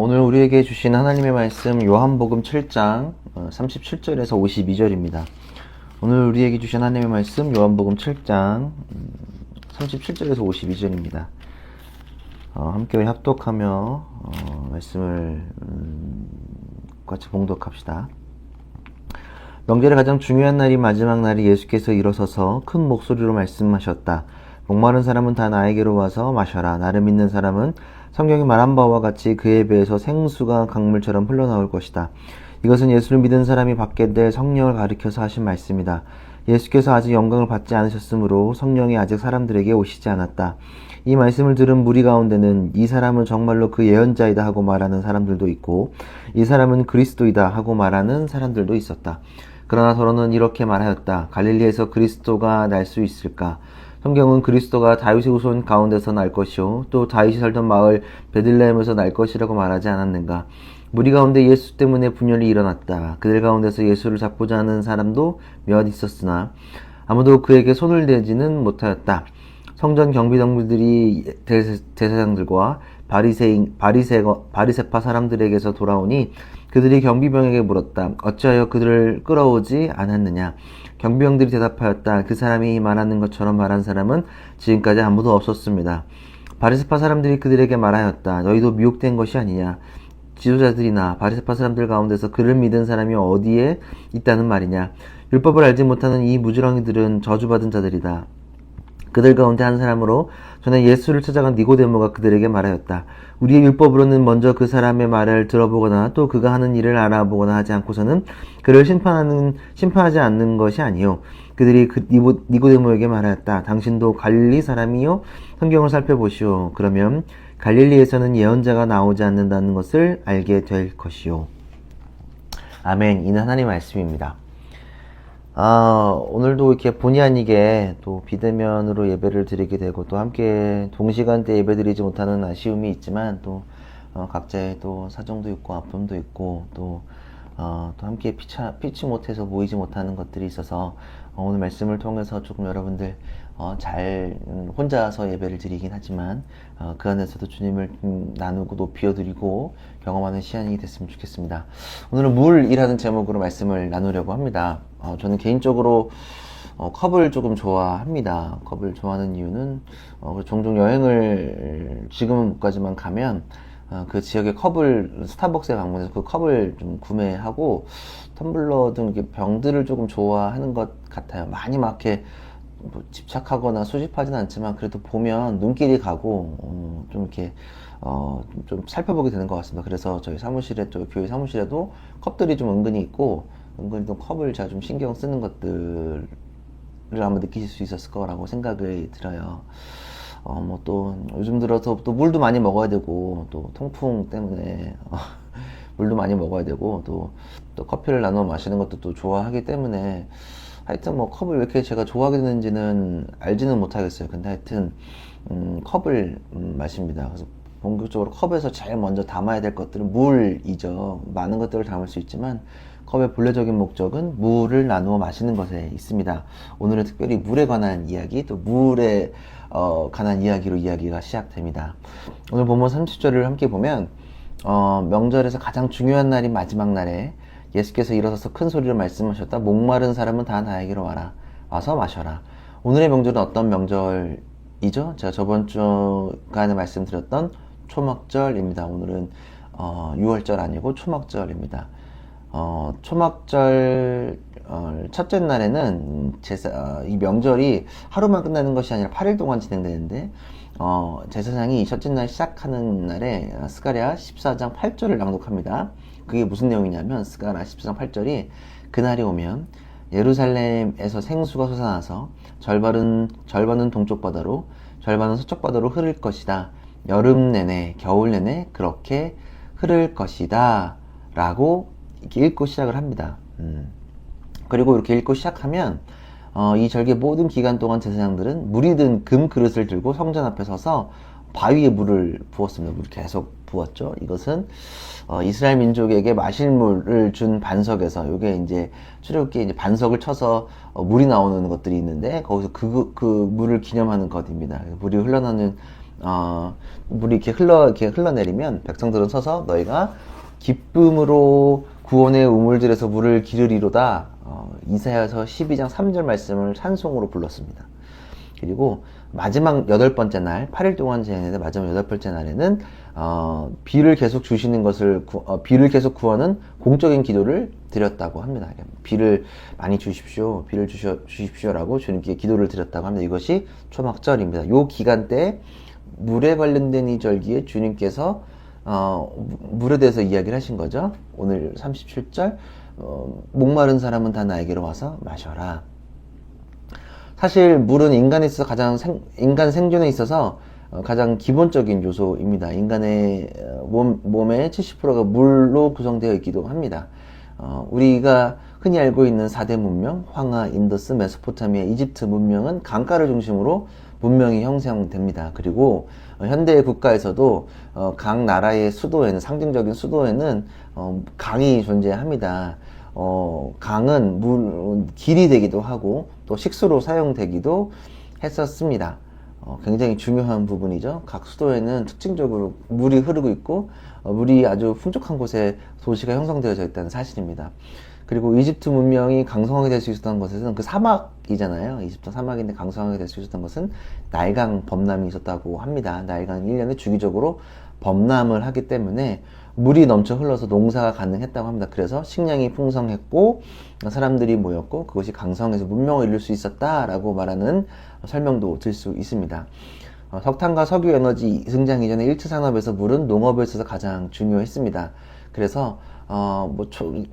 오늘 우리에게 주신 하나님의 말씀 요한복음 7장 37절에서 52절입니다. 오늘 우리에게 주신 하나님의 말씀 요한복음 7장 37절에서 52절입니다. 함께 우리 합독하며 말씀을 같이 봉독합시다. 명절의 가장 중요한 날이 마지막 날이 예수께서 일어서서 큰 목소리로 말씀하셨다. 목마른 사람은 다 나에게로 와서 마셔라. 나를 믿는 사람은 성경이 말한 바와 같이 그의 배에서 생수가 강물처럼 흘러나올 것이다. 이것은 예수를 믿은 사람이 받게 될 성령을 가리켜서 하신 말씀이다. 예수께서 아직 영광을 받지 않으셨으므로 성령이 아직 사람들에게 오시지 않았다. 이 말씀을 들은 무리 가운데는 이 사람은 정말로 그 예언자이다 하고 말하는 사람들도 있고, 이 사람은 그리스도이다 하고 말하는 사람들도 있었다. 그러나 서로는 이렇게 말하였다. 갈릴리에서 그리스도가 날 수 있을까? 성경은 그리스도가 다윗의 후손 가운데서 날 것이요 또 다윗이 살던 마을 베들레헴에서 날 것이라고 말하지 않았는가? 무리 가운데 예수 때문에 분열이 일어났다. 그들 가운데서 예수를 잡고자 하는 사람도 몇 있었으나 아무도 그에게 손을 대지는 못하였다. 성전 경비병들이 대제사장들과 바리새파 사람들에게서 돌아오니 그들이 경비병에게 물었다. 어찌하여 그들을 끌어오지 않았느냐? 경비병들이 대답하였다. 그 사람이 말하는 것처럼 말한 사람은 지금까지 아무도 없었습니다. 바리새파 사람들이 그들에게 말하였다. 너희도 미혹된 것이 아니냐? 지도자들이나 바리새파 사람들 가운데서 그를 믿은 사람이 어디에 있다는 말이냐? 율법을 알지 못하는 이 무지렁이들은 저주받은 자들이다. 그들 가운데 한 사람으로 전에 예수를 찾아간 니고데모가 그들에게 말하였다. 우리의 율법으로는 먼저 그 사람의 말을 들어보거나 또 그가 하는 일을 알아보거나 하지 않고서는 그를 심판하지 않는 것이 아니요. 그들이 니고데모에게 말하였다. 당신도 갈릴리 사람이요? 성경을 살펴보시오. 그러면 갈릴리에서는 예언자가 나오지 않는다는 것을 알게 될 것이요. 아멘. 이는 하나님의 말씀입니다. 오늘도 이렇게 본의 아니게 또 비대면으로 예배를 드리게 되고 또 함께 동시간대 예배 드리지 못하는 아쉬움이 있지만 또 각자의 또 사정도 있고 아픔도 있고 또 함께 피치 못해서 모이지 못하는 것들이 있어서 오늘 말씀을 통해서 조금 여러분들 잘 혼자서 예배를 드리긴 하지만 그 안에서도 주님을 나누고 높여드리고 경험하는 시간이 됐으면 좋겠습니다. 오늘은 물이라는 제목으로 말씀을 나누려고 합니다. 저는 개인적으로 컵을 조금 좋아합니다. 컵을 좋아하는 이유는 종종 여행을 지금은 못 가지만 가면 그 지역의 컵을 스타벅스에 방문해서 그 컵을 좀 구매하고 텀블러 등 이렇게 병들을 조금 좋아하는 것 같아요. 많이 막 이렇게 뭐 집착하거나 수집하진 않지만 그래도 보면 눈길이 가고 좀 이렇게 좀 살펴보게 되는 것 같습니다. 그래서 저희 사무실에 또 교회 사무실에도 컵들이 좀 은근히 있고 은근히 또 컵을 제가 좀 신경 쓰는 것들을 아마 느끼실 수 있었을 거라고 생각이 들어요. 뭐 또 요즘 들어서 또 물도 많이 먹어야 되고 또 통풍 때문에 물도 많이 먹어야 되고 또 커피를 나눠 마시는 것도 또 좋아하기 때문에 하여튼 뭐 컵을 왜 이렇게 제가 좋아하게 되는지는 알지는 못하겠어요. 근데 하여튼 컵을 마십니다. 그래서 본격적으로 컵에서 제일 먼저 담아야 될 것들은 물이죠. 많은 것들을 담을 수 있지만 컵의 본래적인 목적은 물을 나누어 마시는 것에 있습니다. 오늘은 특별히 물에 관한 이야기, 또 물에 관한 이야기로 이야기가 시작됩니다. 오늘 본문 30절을 함께 보면 명절에서 가장 중요한 날인 마지막 날에 예수께서 일어서서 큰 소리로 말씀하셨다. 목마른 사람은 다 나에게로 와라. 와서 마셔라. 오늘의 명절은 어떤 명절이죠? 제가 저번 주간에 말씀드렸던 초막절입니다. 오늘은 6월절 아니고 초막절입니다. 초막절 첫째 날에는 이 명절이 하루만 끝나는 것이 아니라 8일 동안 진행되는데 제사장이 첫째 날 시작하는 날에 스가랴 14장 8절을 낭독합니다. 그게 무슨 내용이냐면 스가랴 14장 8절이 그날이 오면 예루살렘에서 생수가 솟아나서 절반은 동쪽 바다로 절반은 서쪽 바다로 흐를 것이다. 여름 내내 겨울 내내 그렇게 흐를 것이다 라고 이렇게 읽고 시작을 합니다. 그리고 이렇게 읽고 시작하면 이 절기 모든 기간 동안 제사장들은 물이 든 금 그릇을 들고 성전 앞에 서서 바위에 물을 부었습니다. 물을 계속 부었죠. 이것은 이스라엘 민족에게 마실 물을 준 반석에서 이게 이제 출애굽기에 이제 반석을 쳐서 물이 나오는 것들이 있는데 거기서 그 물을 기념하는 것입니다. 물이 흘러나오는 물이 이렇게 흘러내리면 백성들은 서서 너희가 기쁨으로 구원의 우물들에서 물을 기르리로다. 이사야서 12장 3절 말씀을 찬송으로 불렀습니다. 그리고 마지막 8번째 날, 8일 동안 지내는데 마지막 8번째 날에는 비를 계속 주시는 것을 비를 계속 구하는 공적인 기도를 드렸다고 합니다. 비를 많이 주십시오, 비를 주십시오라고 주님께 기도를 드렸다고 합니다. 이것이 초막절입니다. 요 기간 때 물에 관련된 이 절기에 주님께서 물에 대해서 이야기를 하신 거죠. 오늘 37절 목마른 사람은 다 나에게로 와서 마셔라. 사실 물은 인간에 있어서 인간 생존에 있어서 가장 기본적인 요소입니다. 인간의 몸의 70%가 물로 구성되어 있기도 합니다. 우리가 흔히 알고 있는 4대 문명, 황하, 인더스, 메소포타미아, 이집트 문명은 강가를 중심으로 문명이 형성됩니다. 그리고 현대 국가에서도 각 나라의 수도에는, 상징적인 수도에는 강이 존재합니다. 강은 길이 되기도 하고 또 식수로 사용되기도 했었습니다. 굉장히 중요한 부분이죠. 각 수도에는 특징적으로 물이 흐르고 있고 물이 아주 풍족한 곳에 도시가 형성되어져 있다는 사실입니다. 그리고 이집트 문명이 강성하게 될 수 있었던 것은 그 사막이잖아요. 이집트 사막인데 강성하게 될 수 있었던 것은 나일강 범람이 있었다고 합니다. 나일강이 1년에 주기적으로 범람을 하기 때문에 물이 넘쳐 흘러서 농사가 가능했다고 합니다. 그래서 식량이 풍성했고 사람들이 모였고 그것이 강성해서 문명을 이룰 수 있었다라고 말하는 설명도 들 수 있습니다. 석탄과 석유 에너지 등장 이전에 1차 산업에서 물은 농업에 있어서 가장 중요했습니다. 그래서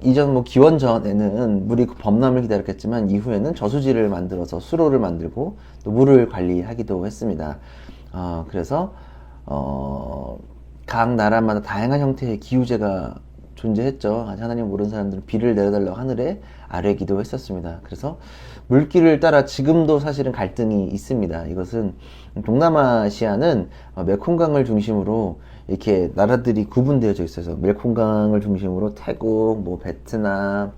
이전 기원 전에는 물이 범람을 기다렸겠지만 이후에는 저수지를 만들어서 수로를 만들고 또 물을 관리하기도 했습니다. 그래서 각 나라마다 다양한 형태의 기후제가 존재했죠. 하나님 모르는 사람들은 비를 내려달라고 하늘에 아뢰 기도했었습니다. 그래서 물길을 따라 지금도 사실은 갈등이 있습니다. 이것은 동남아시아는 메콩강을 중심으로 이렇게 나라들이 구분되어져 있어서 멜콩강을 중심으로 태국, 베트남,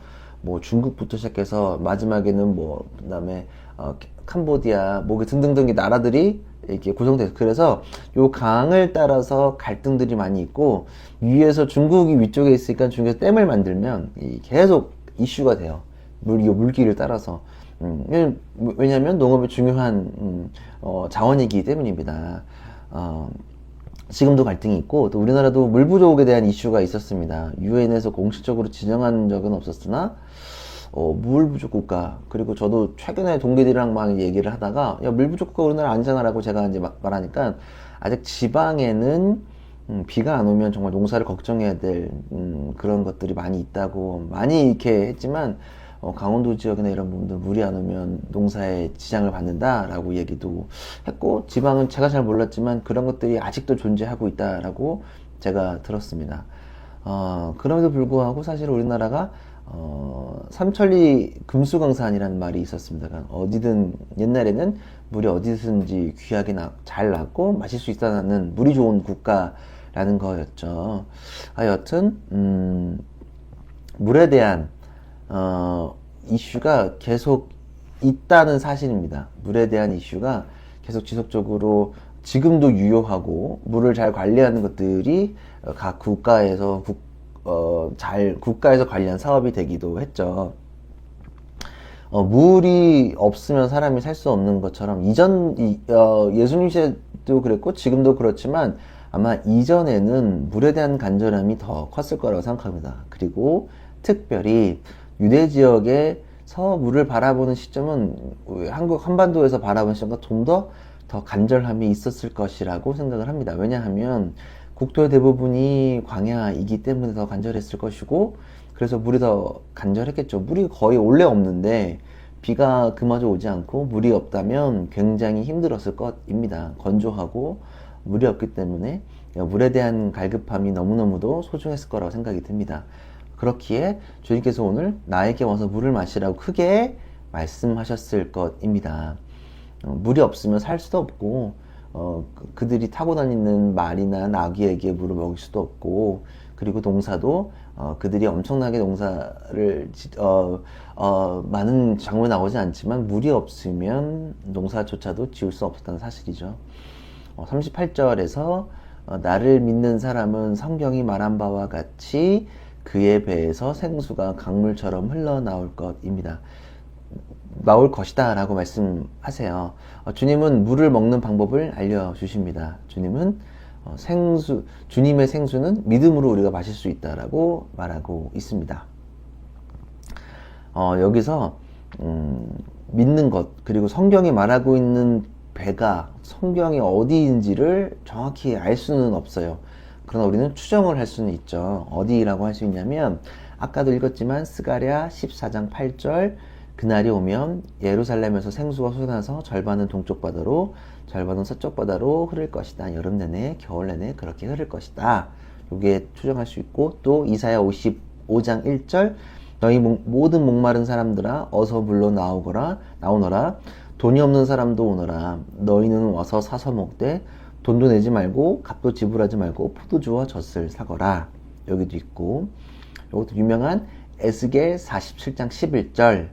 중국부터 시작해서 마지막에는 그다음에 캄보디아, 등등등의 나라들이 이렇게 구성돼서 그래서 요 강을 따라서 갈등들이 많이 있고 위에서 중국이 위쪽에 있으니까 중국에서 댐을 만들면 계속 이슈가 돼요. 물길을 따라서. 왜냐하면 농업의 중요한 자원이기 때문입니다. 지금도 갈등이 있고 또 우리나라도 물 부족에 대한 이슈가 있었습니다. 유엔에서 공식적으로 지정한 적은 없었으나 물 부족 국가, 그리고 저도 최근에 동기들이랑 막 얘기를 하다가 야, 물 부족 국가 우리나라 아니잖아라고 제가 이제 말하니까 아직 지방에는 비가 안 오면 정말 농사를 걱정해야 될 그런 것들이 많이 있다고 많이 이렇게 했지만 강원도 지역이나 이런 부분들 물이 안 오면 농사에 지장을 받는다라고 얘기도 했고 지방은 제가 잘 몰랐지만 그런 것들이 아직도 존재하고 있다라고 제가 들었습니다. 그럼에도 불구하고 사실 우리나라가 삼천리 금수강산이라는 말이 있었습니다. 그러니까 어디든 옛날에는 물이 어디든지 귀하게 잘 났고 마실 수 있다는 물이 좋은 국가라는 거였죠. 여튼 물에 대한 이슈가 계속 있다는 사실입니다. 물에 대한 이슈가 계속 지속적으로 지금도 유효하고 물을 잘 관리하는 것들이 각 국가에서 국가에서 관리한 사업이 되기도 했죠. 물이 없으면 사람이 살 수 없는 것처럼 예수님 시대도 그랬고 지금도 그렇지만 아마 이전에는 물에 대한 간절함이 더 컸을 거라고 생각합니다. 그리고 특별히 유대 지역에서 물을 바라보는 시점은 한국 한반도에서 바라보는 시점보다 좀 더 간절함이 있었을 것이라고 생각을 합니다. 왜냐하면 국토의 대부분이 광야이기 때문에 더 간절했을 것이고 그래서 물이 더 간절했겠죠. 물이 거의 원래 없는데 비가 그마저 오지 않고 물이 없다면 굉장히 힘들었을 것입니다. 건조하고 물이 없기 때문에 물에 대한 갈급함이 너무너무도 소중했을 거라고 생각이 듭니다. 그렇기에 주님께서 오늘 나에게 와서 물을 마시라고 크게 말씀하셨을 것입니다. 물이 없으면 살 수도 없고 그들이 타고 다니는 말이나 나귀에게 물을 먹일 수도 없고 그리고 농사도 그들이 엄청나게 농사를 많은 작물이 나오지 않지만 물이 없으면 농사조차도 지을 수 없었다는 사실이죠. 38절에서 나를 믿는 사람은 성경이 말한 바와 같이 그의 배에서 생수가 강물처럼 흘러나올 것입니다. 나올 것이다 라고 말씀하세요. 주님은 물을 먹는 방법을 알려주십니다. 주님은 주님의 생수는 믿음으로 우리가 마실 수 있다라고 말하고 있습니다. 여기서 믿는 것, 그리고 성경이 말하고 있는 배가 성경이 어디인지를 정확히 알 수는 없어요. 그러나 우리는 추정을 할 수는 있죠. 어디라고 할 수 있냐면 아까도 읽었지만 스가랴 14장 8절, 그날이 오면 예루살렘에서 생수가 솟아나서 절반은 동쪽 바다로 절반은 서쪽 바다로 흐를 것이다. 여름 내내 겨울 내내 그렇게 흐를 것이다. 이게 추정할 수 있고, 또 이사야 55장 1절, 너희 모든 목마른 사람들아 어서 물로 나오너라. 돈이 없는 사람도 오너라. 너희는 와서 사서 먹되 돈도 내지 말고 값도 지불하지 말고 포도주와 젖을 사거라. 여기도 있고, 이것도 유명한 에스겔 47장 11절.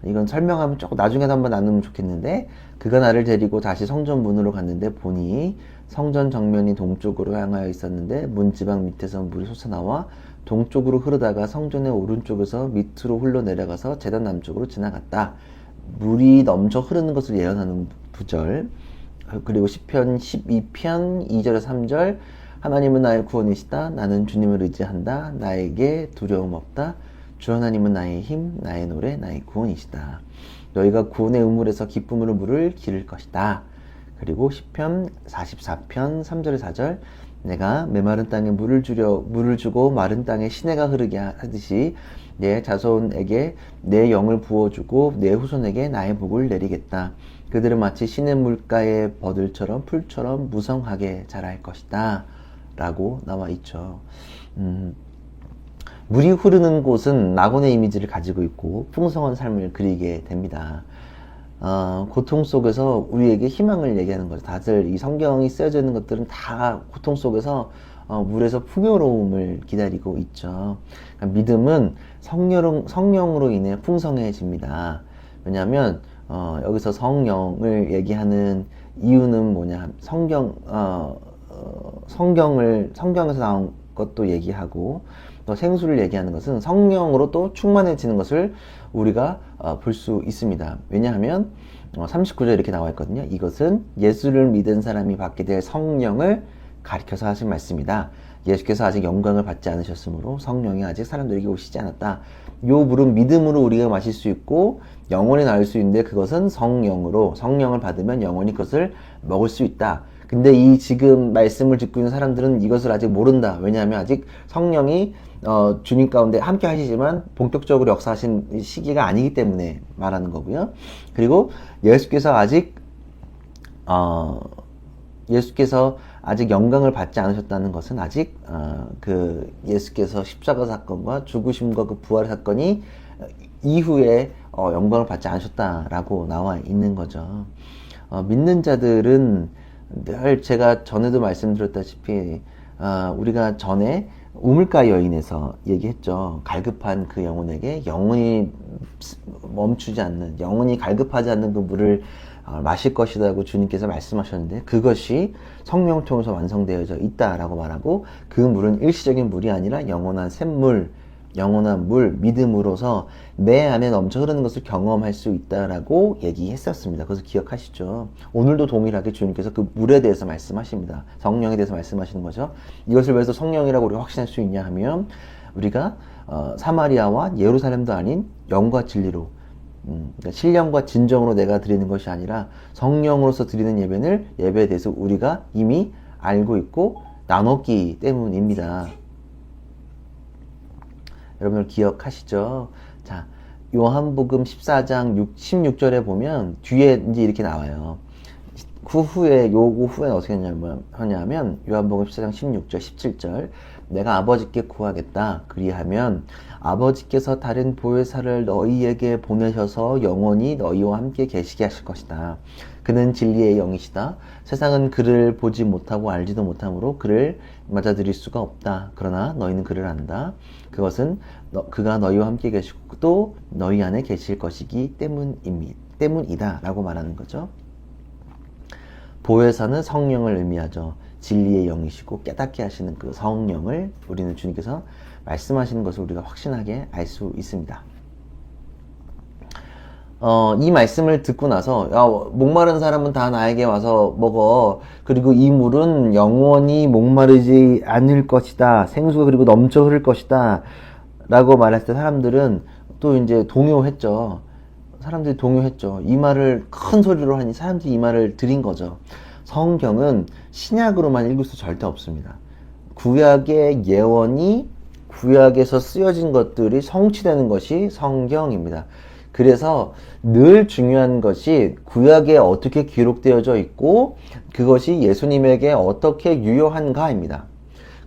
이건 설명하면 조금 나중에도 한번 나누면 좋겠는데, 그가 나를 데리고 다시 성전 문으로 갔는데 보니 성전 정면이 동쪽으로 향하여 있었는데 문지방 밑에서 물이 솟아나와 동쪽으로 흐르다가 성전의 오른쪽에서 밑으로 흘러내려가서 제단 남쪽으로 지나갔다. 물이 넘쳐 흐르는 것을 예언하는 구절. 그리고 시편 12편 2절에서 3절, 하나님은 나의 구원이시다. 나는 주님을 의지한다. 나에게 두려움 없다. 주 하나님은 나의 힘, 나의 노래, 나의 구원이시다. 너희가 구원의 우물에서 기쁨으로 물을 기를 것이다. 그리고 시편 44편 3절에 4절, 내가 메마른 땅에 물을 주고 마른 땅에 시내가 흐르게 하듯이 내 자손에게 내 영을 부어주고 내 후손에게 나의 복을 내리겠다. 그들은 마치 시냇 물가의 버들처럼 풀처럼 무성하게 자랄 것이다. 라고 나와 있죠. 물이 흐르는 곳은 낙원의 이미지를 가지고 있고 풍성한 삶을 그리게 됩니다. 고통 속에서 우리에게 희망을 얘기하는 거죠. 다들 이 성경이 쓰여져 있는 것들은 다 고통 속에서 물에서 풍요로움을 기다리고 있죠. 그러니까 믿음은 성령으로 인해 풍성해집니다. 왜냐하면 여기서 성령을 얘기하는 이유는 뭐냐? 성경에서 나온 것도 얘기하고, 또 생수를 얘기하는 것은 성령으로 또 충만해지는 것을 우리가 볼 수 있습니다. 왜냐하면 39절 이렇게 나와 있거든요. 이것은 예수를 믿은 사람이 받게 될 성령을 가리켜서 하신 말씀이다. 예수께서 아직 영광을 받지 않으셨으므로 성령이 아직 사람들에게 오시지 않았다. 요 물은 믿음으로 우리가 마실 수 있고 영원히 나올 수 있는데, 그것은 성령을 받으면 영원히 그것을 먹을 수 있다. 근데 이 지금 말씀을 듣고 있는 사람들은 이것을 아직 모른다. 왜냐하면 아직 성령이 주님 가운데 함께 하시지만 본격적으로 역사하신 시기가 아니기 때문에 말하는 거고요. 그리고 예수께서 아직 영광을 받지 않으셨다는 것은 아직 그 예수께서 십자가 사건과 죽으심과 그 부활 사건이 이후에 영광을 받지 않으셨다라고 나와 있는 거죠. 믿는 자들은 늘 제가 전에도 말씀드렸다시피 우리가 전에 우물가 여인에서 얘기했죠. 갈급한 그 영혼에게 영원히 멈추지 않는, 영원히 갈급하지 않는 그 물을 마실 것이라고 주님께서 말씀하셨는데, 그것이 성령을 통해서 완성되어져 있다라고 말하고, 그 물은 일시적인 물이 아니라 영원한 샘물, 영원한 물, 믿음으로서 내 안에 넘쳐 흐르는 것을 경험할 수 있다라고 얘기했었습니다. 그래서 기억하시죠? 오늘도 동일하게 주님께서 그 물에 대해서 말씀하십니다. 성령에 대해서 말씀하시는 거죠. 이것을 왜 해서 성령이라고 우리가 확신할 수 있냐 하면, 우리가 사마리아와 예루살렘도 아닌 영과 진리로, 그러니까 신령과 진정으로 내가 드리는 것이 아니라 성령으로서 드리는 예배에 대해서 우리가 이미 알고 있고 나눴기 때문입니다. 여러분들 기억하시죠? 자, 요한복음 14장 16절에 보면 뒤에 이제 이렇게 나와요. 요거 후에 어떻게 하냐면 요한복음 14장 16절 17절, 내가 아버지께 구하겠다. 그리하면 아버지께서 다른 보혜사를 너희에게 보내셔서 영원히 너희와 함께 계시게 하실 것이다. 그는 진리의 영이시다. 세상은 그를 보지 못하고 알지도 못하므로 그를 맞아들일 수가 없다. 그러나 너희는 그를 안다. 그것은 그가 너희와 함께 계시고 또 너희 안에 계실 것이기 때문이다 라고 말하는 거죠. 보혜사는 성령을 의미하죠. 진리의 영이시고 깨닫게 하시는 그 성령을 우리는 주님께서 말씀하시는 것을 우리가 확신하게 알 수 있습니다. 이 말씀을 듣고 나서 목마른 사람은 다 나에게 와서 먹어. 그리고 이 물은 영원히 목마르지 않을 것이다. 생수가 그리고 넘쳐 흐를 것이다. 라고 말했을 때 사람들은 또 이제 동요했죠. 사람들이 동요했죠. 이 말을 큰 소리로 하니 사람들이 이 말을 들은 거죠. 성경은 신약으로만 읽을 수 절대 없습니다. 구약의 예언이 구약에서 쓰여진 것들이 성취되는 것이 성경입니다. 그래서 늘 중요한 것이 구약에 어떻게 기록되어져 있고 그것이 예수님에게 어떻게 유효한가입니다.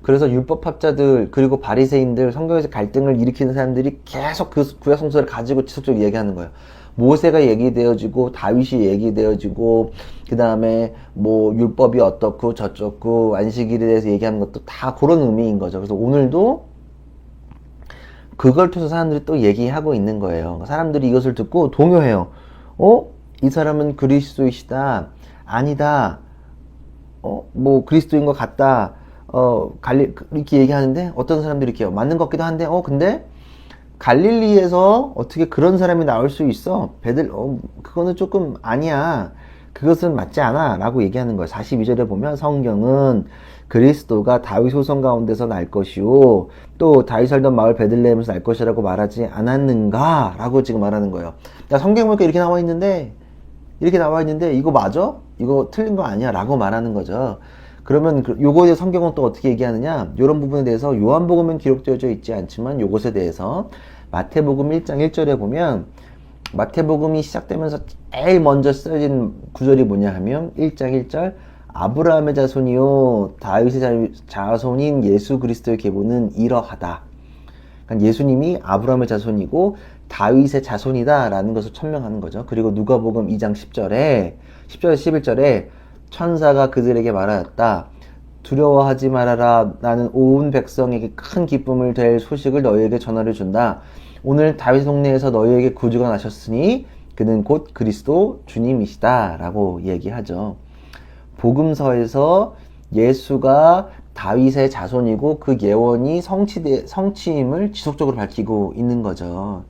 그래서 율법학자들 그리고 바리새인들 성경에서 갈등을 일으키는 사람들이 계속 그 구약 성서를 가지고 지속적으로 얘기하는 거예요. 모세가 얘기되어지고 다윗이 얘기되어지고 그 다음에 뭐 율법이 어떻고 저쩌고 안식일에 대해서 얘기하는 것도 다 그런 의미인 거죠. 그래서 오늘도 그걸 통해서 사람들이 또 얘기하고 있는 거예요. 사람들이 이것을 듣고 동요해요. 이 사람은 그리스도이시다. 아니다. 뭐 그리스도인 것 같다. 이렇게 얘기하는데 어떤 사람들이 이렇게 맞는 것 같기도 한데 근데 갈릴리에서 어떻게 그런 사람이 나올 수 있어? 그거는 조금 아니야. 그것은 맞지 않아. 라고 얘기하는 거예요. 42절에 보면 성경은 그리스도가 다윗 후손 가운데서 날 것이요. 또 다윗 살던 마을 베들레헴에서 날 것이라고 말하지 않았는가? 라고 지금 말하는 거예요. 성경 보니까 이렇게 나와 있는데, 이거 맞아? 이거 틀린 거 아니야? 라고 말하는 거죠. 그러면 요거에 대해서 성경은 또 어떻게 얘기하느냐? 이런 부분에 대해서 요한복음은 기록되어져 있지 않지만 요것에 대해서 마태복음 1장 1절에 보면 마태복음이 시작되면서 제일 먼저 쓰여진 구절이 뭐냐 하면 1장 1절 아브라함의 자손이요 다윗의 자손인 예수 그리스도의 계보는 이러하다. 그러니까 예수님이 아브라함의 자손이고 다윗의 자손이다 라는 것을 천명하는 거죠. 그리고 누가복음 2장 10절에 11절에 천사가 그들에게 말하였다. 두려워하지 말아라. 나는 온 백성에게 큰 기쁨을 될 소식을 너희에게 전하려 준다. 오늘 다윗 동네에서 너희에게 구주가 나셨으니 그는 곧 그리스도 주님이시다 라고 얘기하죠. 복음서에서 예수가 다윗의 자손이고 그 예언이 성취임을 지속적으로 밝히고 있는 거죠.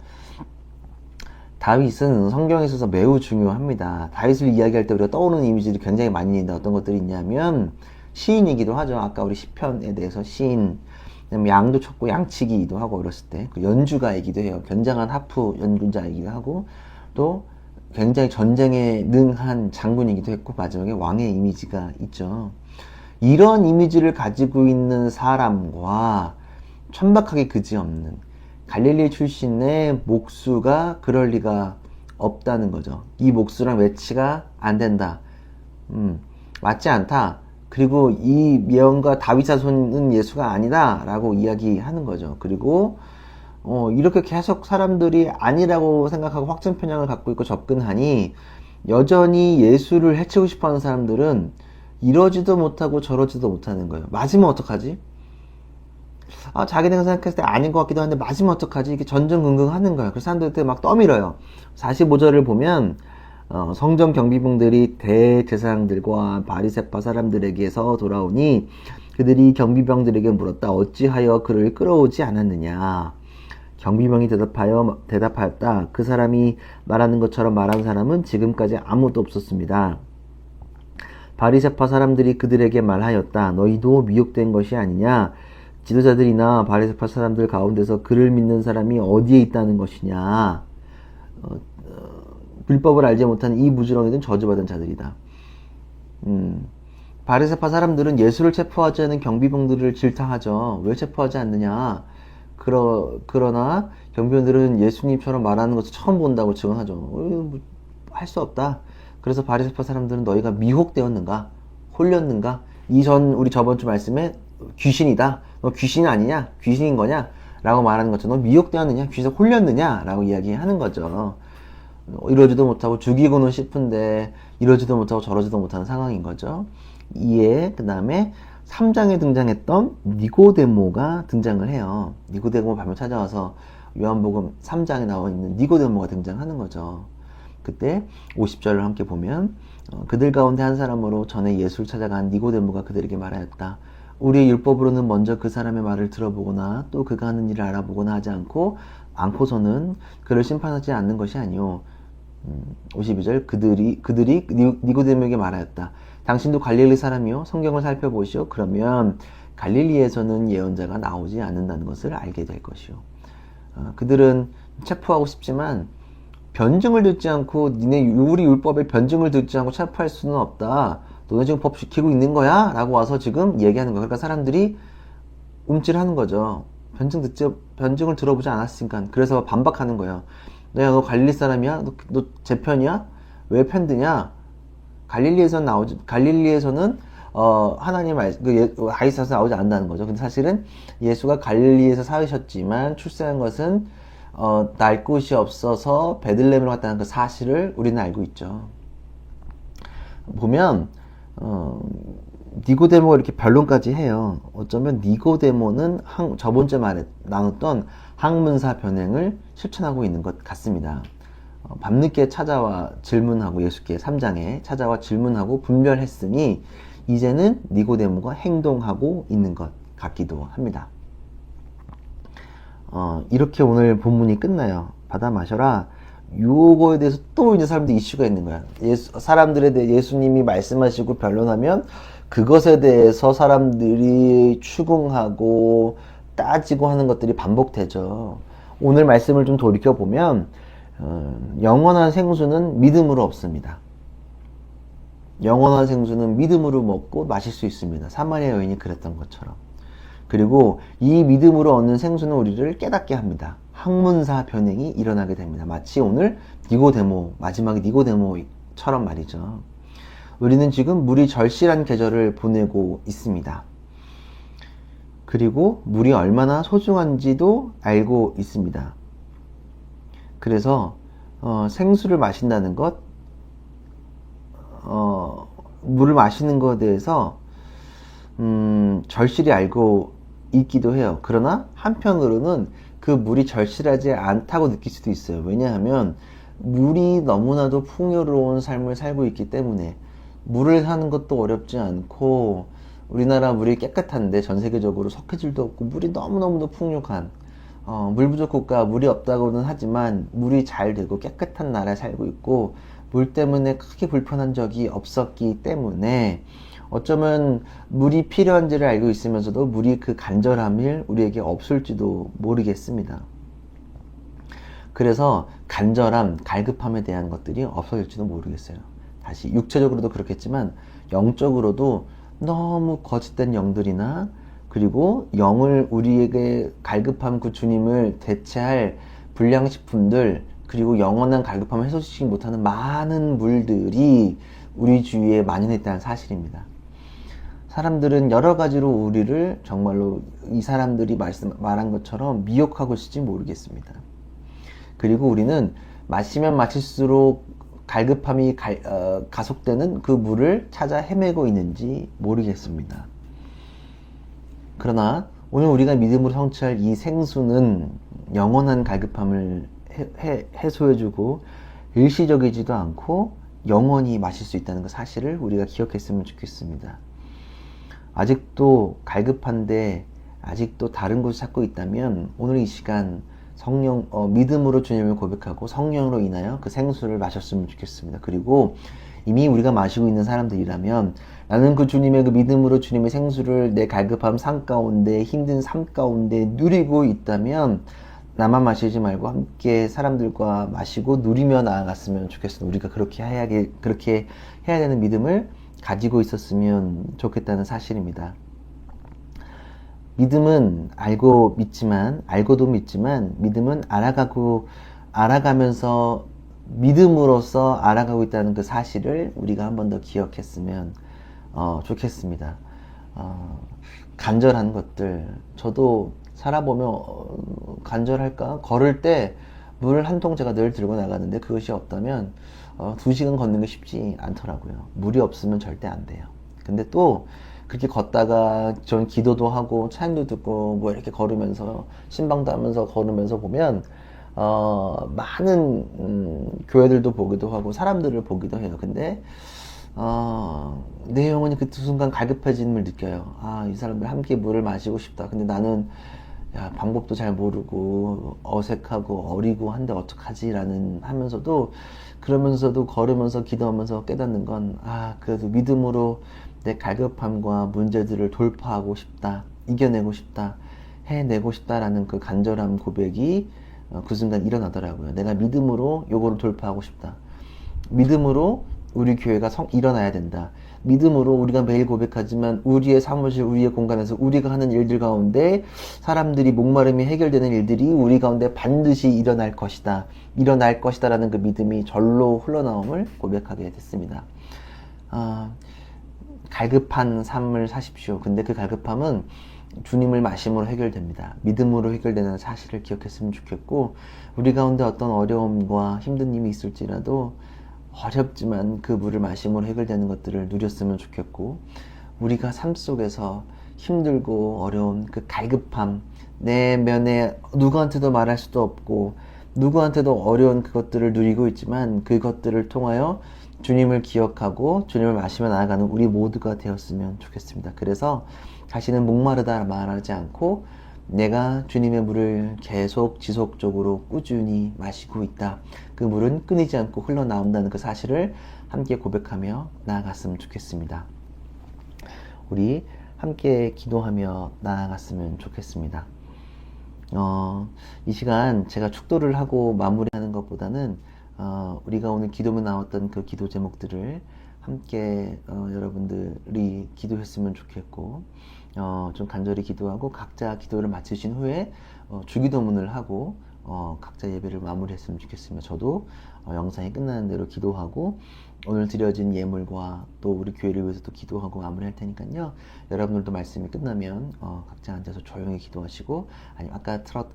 다윗은 성경에 있어서 매우 중요합니다. 다윗을 이야기할 때 우리가 떠오르는 이미지들이 굉장히 많이 있는데 어떤 것들이 있냐면 시인이기도 하죠. 아까 우리 시편에 대해서 시인, 양도 쳤고 양치기도 하고 어렸을 때 연주가이기도 해요. 굉장한 하프 연주자이기도 하고 또 굉장히 전쟁에 능한 장군이기도 했고 마지막에 왕의 이미지가 있죠. 이런 이미지를 가지고 있는 사람과 천박하게 그지없는 갈릴리 출신의 목수가 그럴 리가 없다는 거죠. 이 목수랑 매치가 안 된다. 맞지 않다. 그리고 이 예언과 다윗 자손은 예수가 아니다 라고 이야기하는 거죠. 그리고 이렇게 계속 사람들이 아니라고 생각하고 확증 편향을 갖고 있고 접근하니 여전히 예수를 해치고 싶어하는 사람들은 이러지도 못하고 저러지도 못하는 거예요. 맞으면 어떡하지? 자기네가 생각했을 때 아닌 것 같기도 한데 맞으면 어떡하지? 이게 전전긍긍 하는 거예요. 그래서 사람들한테 막 떠밀어요. 45절을 보면 성전 경비병들이 대제사장들과 바리새파 사람들에게서 돌아오니 그들이 경비병들에게 물었다. 어찌하여 그를 끌어오지 않았느냐? 경비병이 대답하였다. 그 사람이 말하는 것처럼 말한 사람은 지금까지 아무도 없었습니다. 바리새파 사람들이 그들에게 말하였다. 너희도 미혹된 것이 아니냐? 지도자들이나 바리새파 사람들 가운데서 그를 믿는 사람이 어디에 있다는 것이냐? 율법을 알지 못하는 이 무지렁이든 저주받은 자들이다. 바리새파 사람들은 예수를 체포하지 않은 경비병들을 질타하죠. 왜 체포하지 않느냐? 그러나 경비병들은 예수님처럼 말하는 것을 처음 본다고 증언하죠. 할 수 없다. 그래서 바리새파 사람들은 너희가 미혹되었는가? 홀렸는가? 우리 저번 주 말씀에 귀신이다. 너 귀신 아니냐? 귀신인 거냐? 라고 말하는 것처럼 너 미혹되었느냐? 귀신에 홀렸느냐? 라고 이야기하는 거죠. 이러지도 못하고 죽이고는 싶은데 이러지도 못하고 저러지도 못하는 상황인 거죠. 그 다음에 3장에 등장했던 니고데모가 등장을 해요. 니고데모 밤에 찾아와서 요한복음 3장에 나와 있는 니고데모가 등장하는 거죠. 그때 50절을 함께 보면 그들 가운데 한 사람으로 전에 예수를 찾아간 니고데모가 그들에게 말하였다. 우리의 율법으로는 먼저 그 사람의 말을 들어보거나 또 그가 하는 일을 알아보거나 하지 않고서는 그를 심판하지 않는 것이 아니오. 52절 그들이 니고데모에게 말하였다. 당신도 갈릴리 사람이요 성경을 살펴보시오. 그러면 갈릴리에서는 예언자가 나오지 않는다는 것을 알게 될 것이오. 그들은 체포하고 싶지만 변증을 듣지 않고 우리 율법에 변증을 듣지 않고 체포할 수는 없다. 너네 지금 법 지키고 있는 거야? 라고 와서 지금 얘기하는 거야. 그러니까 사람들이 움찔하는 거죠. 변증을 들어보지 않았으니까. 그래서 반박하는 거예요. 너 갈릴리 사람이야? 너 제 편이야? 왜 편드냐? 갈릴리에서는 하나님 아이사서 나오지 않는다는 거죠. 근데 사실은 예수가 갈릴리에서 사으셨지만 출생한 것은 날 곳이 없어서 베들레헴으로 갔다는 그 사실을 우리는 알고 있죠. 보면 니고데모가 이렇게 변론까지 해요. 어쩌면 니고데모는 저번 주에 나눴던 학문사 변행을 실천하고 있는 것 같습니다. 밤늦게 찾아와 질문하고 예수께 3장에 찾아와 질문하고 분별했으니 이제는 니고데모가 행동하고 있는 것 같기도 합니다. 이렇게 오늘 본문이 끝나요. 받아 마셔라. 요거에 대해서 또 이제 사람들이 이슈가 있는 거야. 사람들에 대해 예수님이 말씀하시고 변론하면 그것에 대해서 사람들이 추궁하고 따지고 하는 것들이 반복되죠. 오늘 말씀을 좀 돌이켜보면 영원한 생수는 믿음으로 없습니다. 영원한 생수는 믿음으로 먹고 마실 수 있습니다. 사마리아 여인이 그랬던 것처럼. 그리고 이 믿음으로 얻는 생수는 우리를 깨닫게 합니다. 학문사 변행이 일어나게 됩니다. 마치 오늘 마지막에 니고데모처럼 말이죠. 우리는 지금 물이 절실한 계절을 보내고 있습니다. 그리고 물이 얼마나 소중한지도 알고 있습니다. 그래서 생수를 마신다는 것, 물을 마시는 것에 대해서 절실히 알고 있기도 해요. 그러나 한편으로는 그 물이 절실하지 않다고 느낄 수도 있어요. 왜냐하면 물이 너무나도 풍요로운 삶을 살고 있기 때문에 물을 사는 것도 어렵지 않고 우리나라 물이 깨끗한데 전 세계적으로 석회질도 없고 물이 너무너무도 풍족한 물 부족 국가, 물이 없다고는 하지만 물이 잘 되고 깨끗한 나라에 살고 있고 물 때문에 크게 불편한 적이 없었기 때문에 어쩌면 물이 필요한지를 알고 있으면서도 물이 그 간절함을 우리에게 없을지도 모르겠습니다. 그래서 간절함, 갈급함에 대한 것들이 없어질지도 모르겠어요. 다시 육체적으로도 그렇겠지만 영적으로도 너무 거짓된 영들이나 그리고 영을 우리에게 갈급함 그 주님을 대체할 불량식품들 그리고 영원한 갈급함을 해소시키지 못하는 많은 물들이 우리 주위에 만연했다는 사실입니다. 사람들은 여러 가지로 우리를 정말로 이 사람들이 말한 것처럼 미혹하고 있을지 모르겠습니다. 그리고 우리는 마시면 마실수록 갈급함이 가속되는 그 물을 찾아 헤매고 있는지 모르겠습니다. 그러나 오늘 우리가 믿음으로 성취할 이 생수는 영원한 갈급함을 해소해주고 일시적이지도 않고 영원히 마실 수 있다는 그 사실을 우리가 기억했으면 좋겠습니다. 아직도 갈급한데 아직도 다른 곳을 찾고 있다면 오늘 이 시간 믿음으로 주님을 고백하고 성령으로 인하여 그 생수를 마셨으면 좋겠습니다. 그리고 이미 우리가 마시고 있는 사람들이라면 나는 그 주님의 그 믿음으로 주님의 생수를 내 갈급함 삶 가운데 힘든 삶 가운데 누리고 있다면 나만 마시지 말고 함께 사람들과 마시고 누리며 나아갔으면 좋겠습니다. 우리가 그렇게 해야 되는 믿음을 가지고 있었으면 좋겠다는 사실입니다. 믿음은 알고도 믿지만 믿음은 알아가면서 믿음으로써 알아가고 있다는 그 사실을 우리가 한 번 더 기억했으면 좋겠습니다. 간절한 것들 저도 살아보면 간절할까? 걸을 때 물 한 통 제가 늘 들고 나가는데 그것이 없다면 2시간 걷는 게 쉽지 않더라고요. 물이 없으면 절대 안 돼요. 근데 또 그렇게 걷다가 전 기도도 하고 찬양도 듣고 뭐 이렇게 걸으면서 신방도 하면서 걸으면서 보면 많은 교회들도 보기도 하고 사람들을 보기도 해요. 근데 내 영혼이 그 순간 갈급해짐을 느껴요. 이 사람들 함께 물을 마시고 싶다. 근데 나는 방법도 잘 모르고 어색하고 어리고 한데 어떡하지라는 하면서도 그러면서도 걸으면서 기도하면서 깨닫는 건 그래도 믿음으로 내 갈급함과 문제들을 돌파하고 싶다. 이겨내고 싶다. 해내고 싶다라는 그 간절한 고백이 그 순간 일어나더라고요. 내가 믿음으로 요거를 돌파하고 싶다. 믿음으로 우리 교회가 일어나야 된다. 믿음으로 우리가 매일 고백하지만 우리의 사무실, 우리의 공간에서 우리가 하는 일들 가운데 사람들이 목마름이 해결되는 일들이 우리 가운데 반드시 일어날 것이다. 일어날 것이다 라는 그 믿음이 절로 흘러나옴을 고백하게 됐습니다. 갈급한 삶을 사십시오. 근데 그 갈급함은 주님을 마심으로 해결됩니다. 믿음으로 해결되는 사실을 기억했으면 좋겠고, 우리 가운데 어떤 어려움과 힘든 일이 있을지라도 어렵지만 그 물을 마심으로 해결되는 것들을 누렸으면 좋겠고, 우리가 삶 속에서 힘들고 어려운 그 갈급함, 내 면에 누구한테도 말할 수도 없고 누구한테도 어려운 그것들을 누리고 있지만 그것들을 통하여 주님을 기억하고 주님을 마시며 나아가는 우리 모두가 되었으면 좋겠습니다. 그래서 다시는 목마르다 말하지 않고 내가 주님의 물을 계속 지속적으로 꾸준히 마시고 있다. 그 물은 끊이지 않고 흘러나온다는 그 사실을 함께 고백하며 나아갔으면 좋겠습니다. 우리 함께 기도하며 나아갔으면 좋겠습니다. 이 시간 제가 축도를 하고 마무리하는 것보다는 우리가 오늘 기도문에 나왔던 그 기도 제목들을 함께 여러분들이 기도했으면 좋겠고, 좀 간절히 기도하고 각자 기도를 마치신 후에 주기도문을 하고 각자 예배를 마무리했으면 좋겠습니다. 저도 영상이 끝나는 대로 기도하고 오늘 드려진 예물과 또 우리 교회를 위해서 또 기도하고 마무리할 테니까요. 여러분들도 말씀이 끝나면 각자 앉아서 조용히 기도하시고, 아니면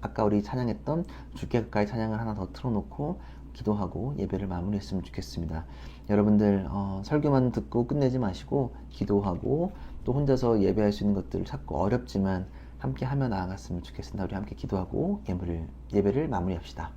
아까 우리 찬양했던 주께 가까이 찬양을 하나 더 틀어놓고 기도하고 예배를 마무리했으면 좋겠습니다. 여러분들 설교만 듣고 끝내지 마시고 기도하고 또 혼자서 예배할 수 있는 것들을 찾고 어렵지만 함께 하며 나아갔으면 좋겠습니다. 우리 함께 기도하고 예배를 마무리합시다.